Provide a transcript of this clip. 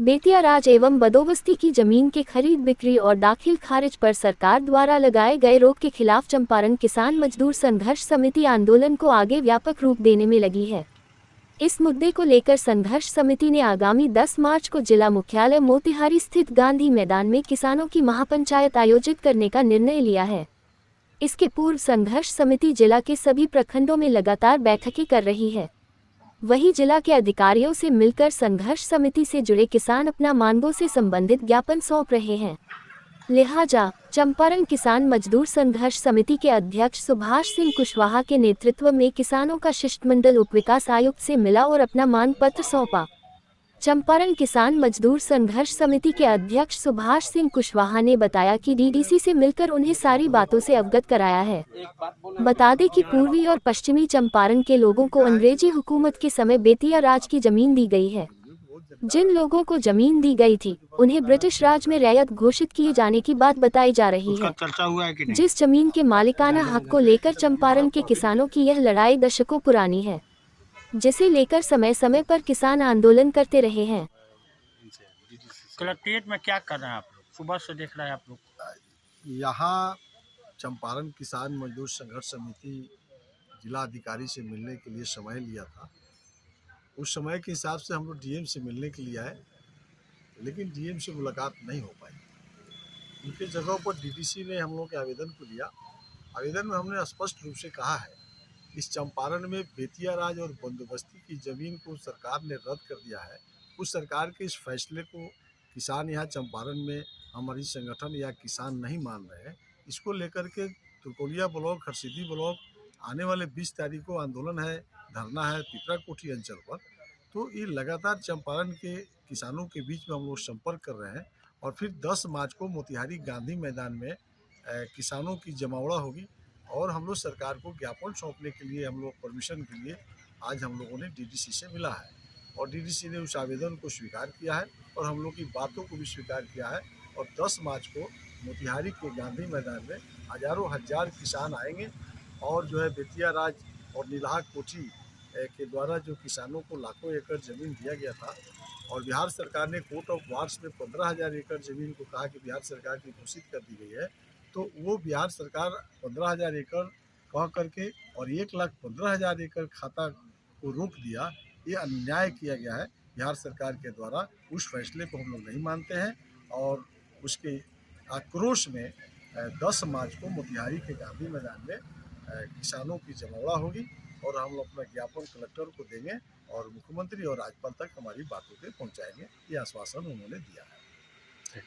बेतिया राज एवं बंदोबस्ती की जमीन के खरीद बिक्री और दाखिल खारिज पर सरकार द्वारा लगाए गए रोक के खिलाफ चंपारण किसान मजदूर संघर्ष समिति आंदोलन को आगे व्यापक रूप देने में लगी है। इस मुद्दे को लेकर संघर्ष समिति ने आगामी 10 मार्च को जिला मुख्यालय मोतिहारी स्थित गांधी मैदान में किसानों की महापंचायत आयोजित करने का निर्णय लिया है। इसके पूर्व संघर्ष समिति जिला के सभी प्रखंडों में लगातार बैठकें कर रही है। वहीं जिला के अधिकारियों से मिलकर संघर्ष समिति से जुड़े किसान अपना मांगों से संबंधित ज्ञापन सौंप रहे हैं। लिहाजा चंपारण किसान मजदूर संघर्ष समिति के अध्यक्ष सुभाष सिंह कुशवाहा के नेतृत्व में किसानों का शिष्टमंडल उपविकास आयुक्त से मिला और अपना मांग पत्र सौंपा। चंपारण किसान मजदूर संघर्ष समिति के अध्यक्ष सुभाष सिंह कुशवाहा ने बताया कि डीडीसी से मिलकर उन्हें सारी बातों से अवगत कराया है। बता दें कि पूर्वी और पश्चिमी चंपारण के लोगों को अंग्रेजी हुकूमत के समय बेतिया राज की जमीन दी गई है। जिन लोगों को जमीन दी गई थी उन्हें ब्रिटिश राज में रैयत घोषित किए जाने की बात बताई जा रही है। जिस जमीन के मालिकाना हक को लेकर चंपारण के किसानों की यह लड़ाई दशकों पुरानी है, जिसे लेकर समय समय पर किसान आंदोलन करते रहे हैं। कलेक्ट्रेट में क्या कर रहे हैं आप लोग? सुबह से देख रहे हैं आप लोग यहाँ चंपारण किसान मजदूर संघर्ष समिति जिला अधिकारी से मिलने के लिए समय लिया था। उस समय के हिसाब से हम लोग डीएम से मिलने के लिए आए, लेकिन डीएम से मुलाकात नहीं हो पाई। उनके जगह पर डीडीसी ने हम लोग के आवेदन को लिया। आवेदन में हमने स्पष्ट रूप से कहा है इस चंपारण में बेतिया राज और बंदोबस्ती की ज़मीन को सरकार ने रद्द कर दिया है। उस सरकार के इस फैसले को किसान यहाँ चंपारण में हमारी संगठन या किसान नहीं मान रहे हैं। इसको लेकर के तुरकोलिया ब्लॉक, हरसिद्धि ब्लॉक आने वाले 20 तारीख को आंदोलन है, धरना है पिपरा कोठी अंचल पर। तो ये लगातार चंपारण के किसानों के बीच में हम लोग संपर्क कर रहे हैं और फिर 10 मार्च को मोतिहारी गांधी मैदान में किसानों की जमावड़ा होगी और हम लोग सरकार को ज्ञापन सौंपने के लिए हम लोग परमिशन के लिए आज हम लोगों ने डीडीसी से मिला है और डीडीसी ने उस आवेदन को स्वीकार किया है और हम लोग की बातों को भी स्वीकार किया है। और 10 मार्च को मोतिहारी के गांधी मैदान में हजारों हजार किसान आएंगे और जो है बेतिया राज और नीलाहा कोठी के द्वारा जो किसानों को लाखों एकड़ ज़मीन दिया गया था और बिहार सरकार ने कोर्ट ऑफ वार्स में 15,000 एकड़ ज़मीन को कहा कि बिहार सरकार की घोषित कर दी गई है, तो वो बिहार सरकार 15,000 एकड़ कह करके और 1,15,000 एकड़ खाता को रोक दिया। ये अन्याय किया गया है बिहार सरकार के द्वारा। उस फैसले को हम लोग नहीं मानते हैं और उसके आक्रोश में 10 मार्च को मोतिहारी के गांधी मैदान में किसानों की जमावड़ा होगी और हम लोग अपना ज्ञापन कलेक्टर को देंगे और मुख्यमंत्री और राज्यपाल तक हमारी बातों को पहुंचाएंगे। ये आश्वासन उन्होंने दिया है।